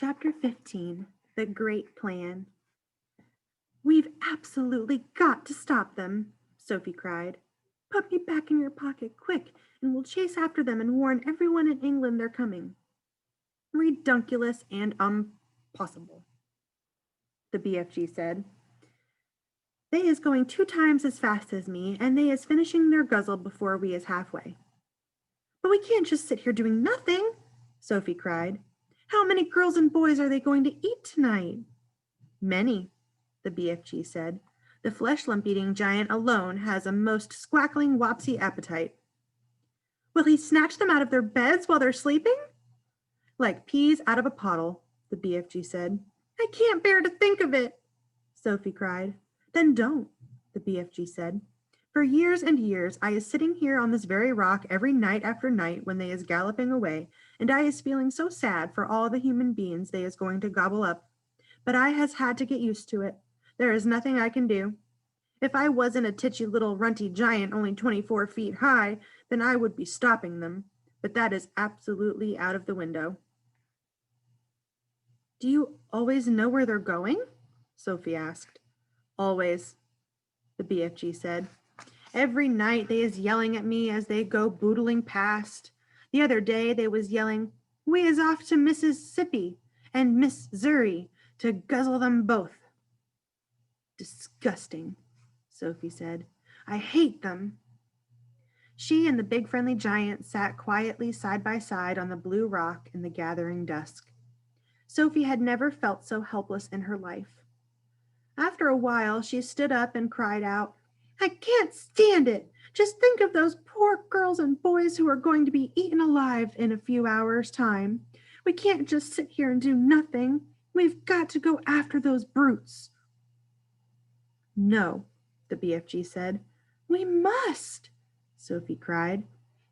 Chapter 15, The Great Plan. "We've absolutely got to stop them," Sophie cried. "Put me back in your pocket, quick, and we'll chase after them and warn everyone in England they're coming." "Redunculous and impossible," the BFG said. "They is going 2 times as fast as me, and they is finishing their guzzle before we is halfway." "But we can't just sit here doing nothing," Sophie cried. "How many girls and boys are they going to eat tonight?" "Many," the BFG said. "The flesh lump-eating giant alone has a most squackling wopsy appetite." "Will he snatch them out of their beds while they're sleeping?" "Like peas out of a pottle," the BFG said. "I can't bear to think of it," Sophie cried. "Then don't," the BFG said. "For years and years I is sitting here on this very rock every night after night when they is galloping away, and I is feeling so sad for all the human beings they is going to gobble up. But I has had to get used to it. There is nothing I can do. If I wasn't a titchy little runty giant only 24 feet high, then I would be stopping them. But that is absolutely out of the window." "Do you always know where they're going?" Sophie asked. "Always," the BFG said. "Every night they is yelling at me as they go boodling past. The other day they was yelling, 'We is off to Mississippi and Miss Zuri to guzzle them both.'" "Disgusting," Sophie said. "I hate them." She and the big friendly giant sat quietly side by side on the blue rock in the gathering dusk. Sophie had never felt so helpless in her life. After a while, she stood up and cried out, "I can't stand it! Just think of those poor girls and boys who are going to be eaten alive in a few hours' time. We can't just sit here and do nothing. We've got to go after those brutes." "No," the BFG said. "We must," Sophie cried.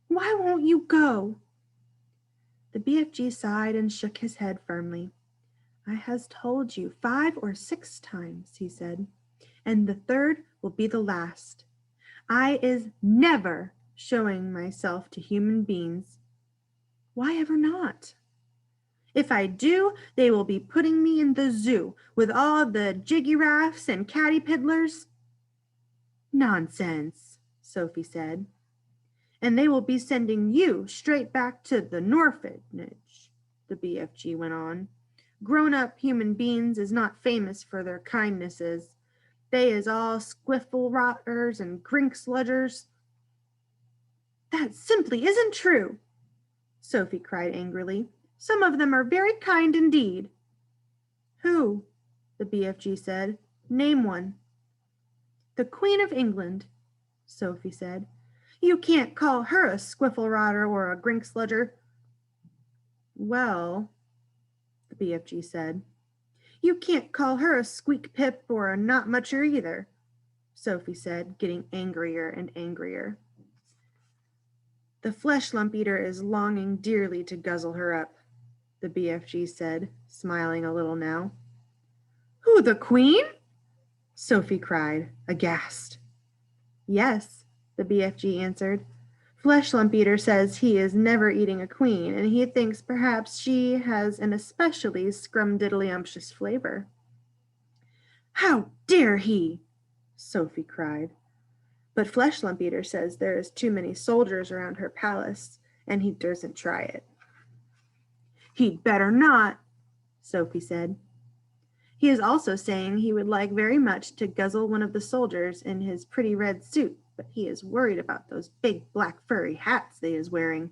"Why won't you go?" The BFG sighed and shook his head firmly. "I has told you 5 or 6 times," he said, "and the third will be the last. I is never showing myself to human beings." "Why ever not?" "If I do, they will be putting me in the zoo with all the jiggiraffes and caterpillars." "Nonsense," Sophie said. "And they will be sending you straight back to the orphanage," the BFG went on. "Grown-up human beings is not famous for their kindnesses. They is all squiffle rotters and grink sludgers." "That simply isn't true," Sophie cried angrily. "Some of them are very kind indeed." "Who?" the BFG said. "Name one." "The Queen of England," Sophie said. "You can't call her a squiffle rotter or a grink sludger." "Well," the BFG said, "you can't call her a squeak pip or a not mucher either," Sophie said, getting angrier and angrier. "The flesh lump eater is longing dearly to guzzle her up," the BFG said, smiling a little now. "Who, the Queen?" Sophie cried, aghast. "Yes," the BFG answered. "Flesh lump eater says he is never eating a queen, and he thinks perhaps she has an especially scrumdiddlyumptious flavor." "How dare he!" Sophie cried. "But Flesh lump eater says there is too many soldiers around her palace, and he doesn't try it." "He'd better not," Sophie said. "He is also saying he would like very much to guzzle one of the soldiers in his pretty red suit, but he is worried about those big black furry hats they is wearing.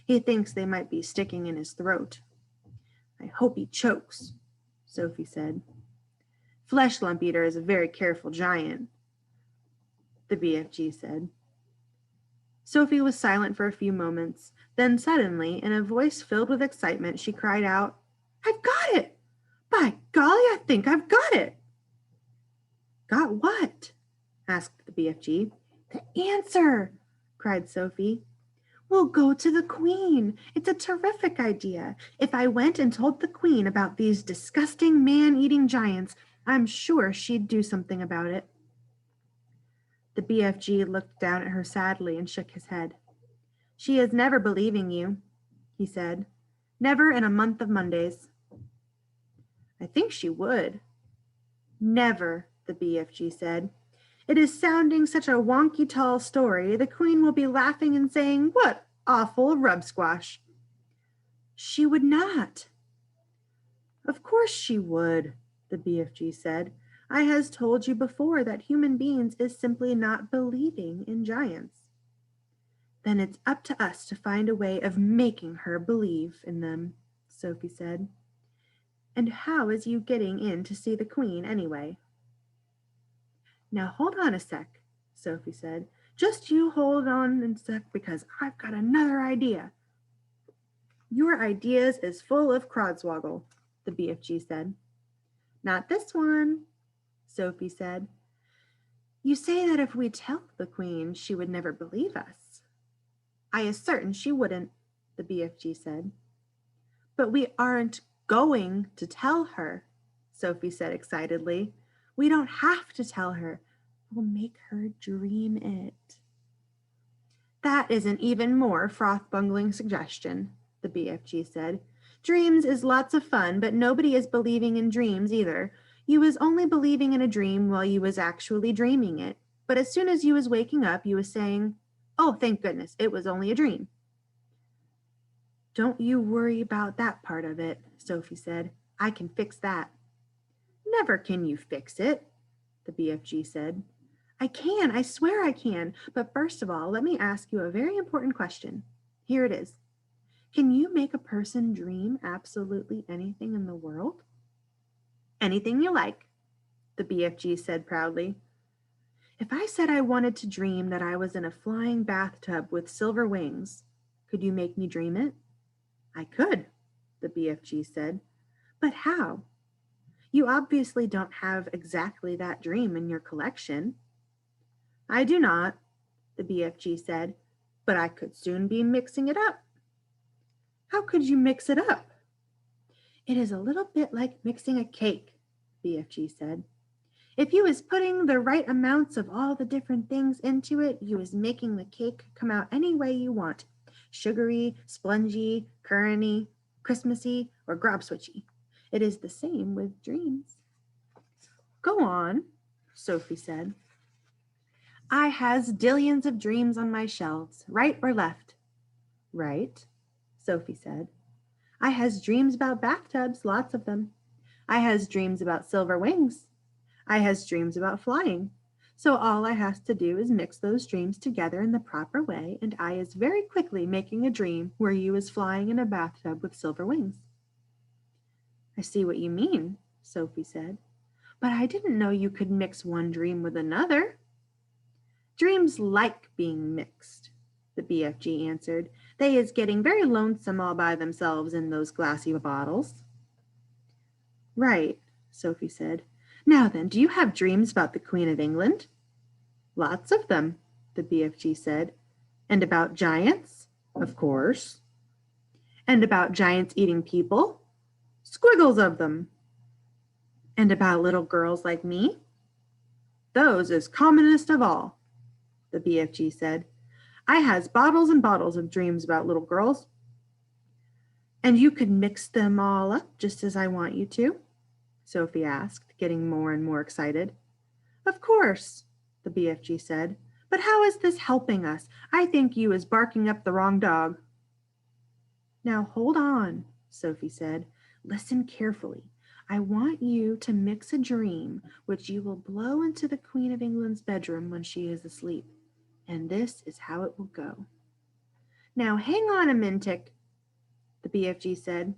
He thinks they might be sticking in his throat." "I hope he chokes," Sophie said. "Flesh lump eater is a very careful giant," the BFG said. Sophie was silent for a few moments. Then suddenly, in a voice filled with excitement, she cried out, "I've got it! By golly, I think I've got it." "Got what?" asked the BFG. "The answer!" cried Sophie. "We'll go to the Queen. It's a terrific idea. If I went and told the Queen about these disgusting man-eating giants, I'm sure she'd do something about it." The BFG looked down at her sadly and shook his head. "She is never believing you," he said. "Never in a month of Mondays." I think she would. Never, the BFG said. It is sounding such a wonky tall story. The queen will be laughing and saying, "What awful rub squash." She would not. Of course she would, the BFG said. I has told you before that human beings is simply not believing in giants. Then it's up to us to find a way of making her believe in them, Sophie said. And how is you getting in to see the queen anyway? Now hold on a sec, Sophie said. Just you hold on a sec because I've got another idea. Your ideas is full of crodswoggle, the BFG said. Not this one, Sophie said. You say that if we tell the queen, she would never believe us. I is certain she wouldn't, the BFG said. But we aren't going to tell her, Sophie said excitedly. We don't have to tell her. We'll make her dream it. That is an even more froth-bungling suggestion, the BFG said. Dreams is lots of fun, but nobody is believing in dreams either. You was only believing in a dream while you was actually dreaming it. But as soon as you was waking up, you was saying, "Oh, thank goodness, it was only a dream." Don't you worry about that part of it, Sophie said. I can fix that. Never can you fix it, the BFG said. I can, I swear I can. But first of all, let me ask you a very important question. Here it is. Can you make a person dream absolutely anything in the world? Anything you like, the BFG said proudly. If I said I wanted to dream that I was in a flying bathtub with silver wings, could you make me dream it? I could, the BFG said. But how? You obviously don't have exactly that dream in your collection. I do not, the BFG said, but I could soon be mixing it up. How could you mix it up? It is a little bit like mixing a cake, BFG said. If you was putting the right amounts of all the different things into it, you was making the cake come out any way you want. Sugary, spongy, currany, Christmassy, or grobswitchy. It is the same with dreams. Go on, Sophie said. I has dillions of dreams on my shelves, right or left? Right, Sophie said. I has dreams about bathtubs, lots of them. I has dreams about silver wings. I has dreams about flying. So all I has to do is mix those dreams together in the proper way, and I is very quickly making a dream where you is flying in a bathtub with silver wings. I see what you mean, Sophie said, but I didn't know you could mix one dream with another. Dreams like being mixed, the BFG answered. They is getting very lonesome all by themselves in those glassy bottles. Right, Sophie said. Now then, do you have dreams about the Queen of England? Lots of them, the BFG said. And about giants? Of course. And about giants eating people? Squiggles of them. And about little girls like me? Those is commonest of all, the BFG said. I has bottles and bottles of dreams about little girls. And you could mix them all up just as I want you to? Sophie asked, getting more and more excited. Of course, the BFG said. But how is this helping us? I think you is barking up the wrong dog. Now hold on, Sophie said. Listen carefully. I want you to mix a dream which you will blow into the Queen of England's bedroom when she is asleep. And this is how it will go. Now hang on a minute, the BFG said.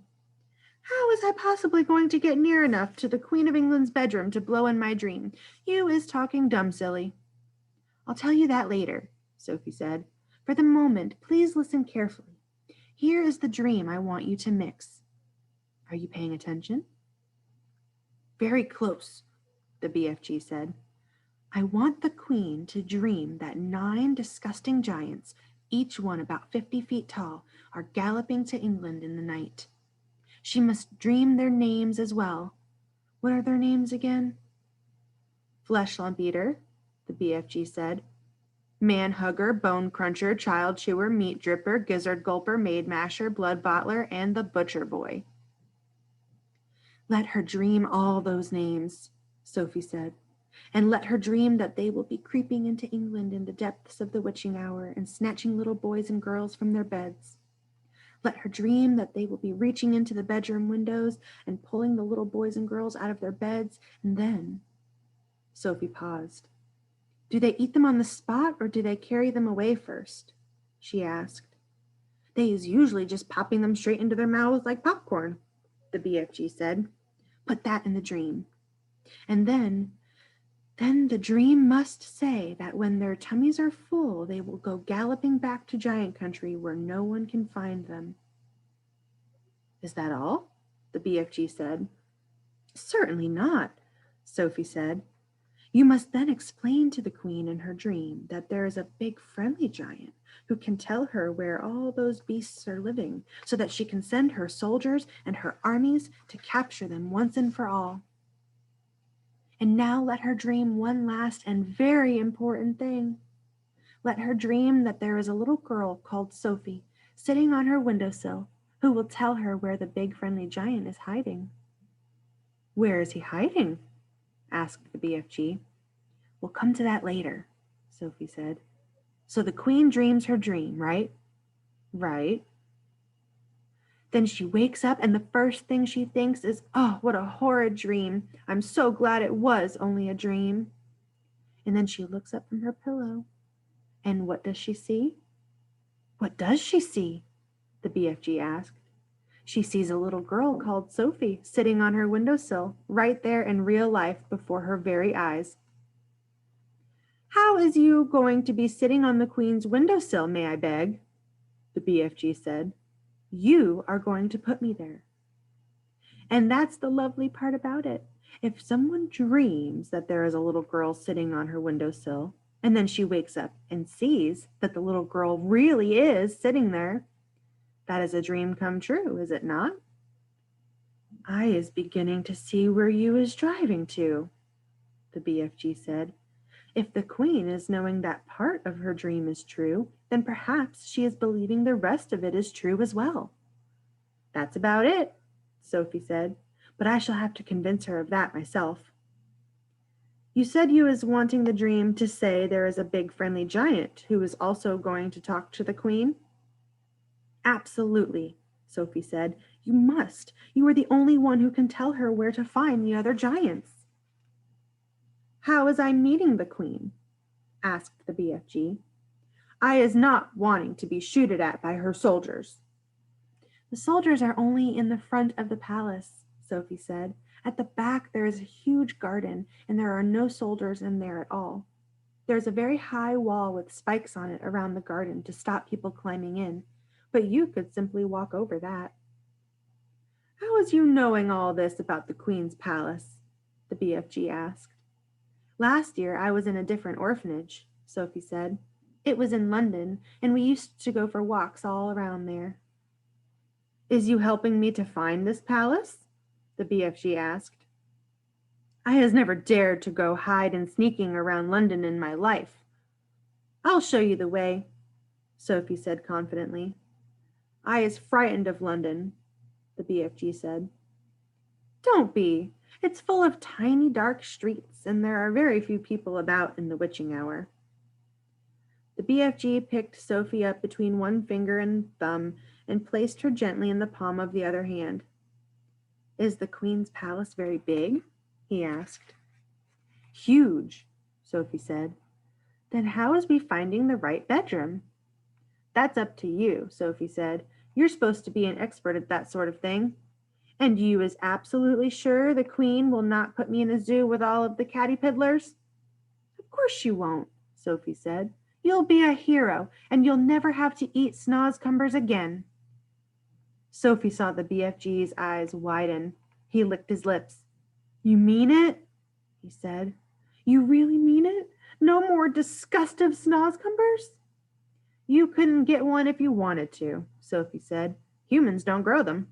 How was I possibly going to get near enough to the Queen of England's bedroom to blow in my dream? You is talking dumb silly. I'll tell you that later, Sophie said. For the moment, please listen carefully. Here is the dream I want you to mix. Are you paying attention? Very close, the BFG said. I want the Queen to dream that 9 disgusting giants, each one about 50 feet tall, are galloping to England in the night. She must dream their names as well. What are their names again? Flesh Lump Eater, the BFG said. Man Hugger, Bone Cruncher, Child Chewer, Meat Dripper, Gizzard Gulper, Maid Masher, Blood Bottler, and the Butcher Boy. Let her dream all those names, Sophie said, and let her dream that they will be creeping into England in the depths of the witching hour and snatching little boys and girls from their beds. Let her dream that they will be reaching into the bedroom windows and pulling the little boys and girls out of their beds, and then... Sophie paused. Do they eat them on the spot, or do they carry them away first? She asked. They is usually just popping them straight into their mouths like popcorn, the BFG said. Put that in the dream. And then the dream must say that when their tummies are full, they will go galloping back to giant country where no one can find them. Is that all? The BFG said. Certainly not, Sophie said. You must then explain to the queen in her dream that there is a big friendly giant who can tell her where all those beasts are living, so that she can send her soldiers and her armies to capture them once and for all. And now let her dream one last and very important thing. Let her dream that there is a little girl called Sophie sitting on her windowsill who will tell her where the big friendly giant is hiding. Where is he hiding? Asked the BFG. We'll come to that later, Sophie said. So the queen dreams her dream, right? Right. Then she wakes up and the first thing she thinks is, oh, what a horrid dream. I'm so glad it was only a dream. And then she looks up from her pillow. And what does she see? What does she see? The BFG asked. She sees a little girl called Sophie sitting on her windowsill, right there in real life before her very eyes. How is you going to be sitting on the queen's windowsill, may I beg? The BFG said. You are going to put me there. And that's the lovely part about it. If someone dreams that there is a little girl sitting on her windowsill, and then she wakes up and sees that the little girl really is sitting there, that is a dream come true, is it not? I is beginning to see where you is driving to, the BFG said. If the queen is knowing that part of her dream is true, then perhaps she is believing the rest of it is true as well. That's about it, Sophie said, but I shall have to convince her of that myself. You said you was wanting the dream to say there is a big friendly giant who is also going to talk to the queen? Absolutely, Sophie said. You must. You are the only one who can tell her where to find the other giants. How is I meeting the queen? Asked the BFG. I is not wanting to be shooted at by her soldiers. The soldiers are only in the front of the palace, Sophie said. At the back there is a huge garden, and there are no soldiers in there at all. There is a very high wall with spikes on it around the garden to stop people climbing in, but you could simply walk over that. How is you knowing all this about the Queen's palace? The BFG asked. Last year I was in a different orphanage, Sophie said. It was in London, and we used to go for walks all around there. Is you helping me to find this palace? The BFG asked. I has never dared to go hide and sneaking around London in my life. I'll show you the way, Sophie said confidently. I is frightened of London, the BFG said. Don't be. It's full of tiny dark streets, and there are very few people about in the witching hour. The BFG picked Sophie up between one finger and thumb and placed her gently in the palm of the other hand. Is the Queen's palace very big? He asked. Huge, Sophie said. Then how is we finding the right bedroom? That's up to you, Sophie said. You're supposed to be an expert at that sort of thing. And you is absolutely sure the Queen will not put me in a zoo with all of the catty piddlers? Of course she won't, Sophie said. You'll be a hero, and you'll never have to eat snozcumbers again. Sophie saw the BFG's eyes widen. He licked his lips. You mean it? He said. You really mean it? No more disgustive snozcumbers? You couldn't get one if you wanted to, Sophie said. Humans don't grow them.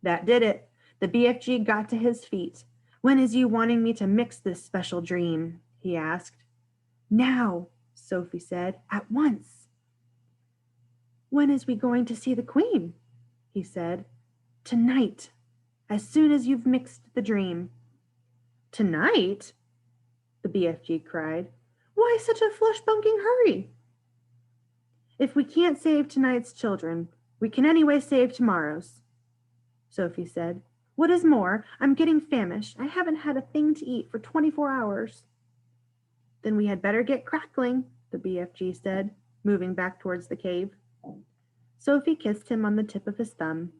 That did it. The BFG got to his feet. When is you wanting me to mix this special dream? He asked. Now, Sophie said, at once. When is we going to see the Queen? He said. Tonight, as soon as you've mixed the dream." "Tonight?" the BFG cried. "Why such a flush-bunking hurry?" "If we can't save tonight's children, we can anyway save tomorrow's," Sophie said. "What is more, I'm getting famished. I haven't had a thing to eat for 24 hours. "Then we had better get crackling," the BFG said, moving back towards the cave. Sophie kissed him on the tip of his thumb.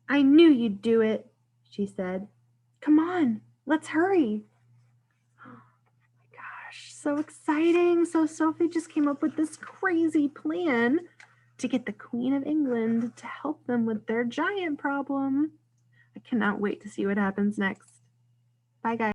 "I knew you'd do it," she said. "Come on, let's hurry." Oh my gosh, so exciting. So Sophie just came up with this crazy plan to get the Queen of England to help them with their giant problem. I cannot wait to see what happens next. Bye, guys.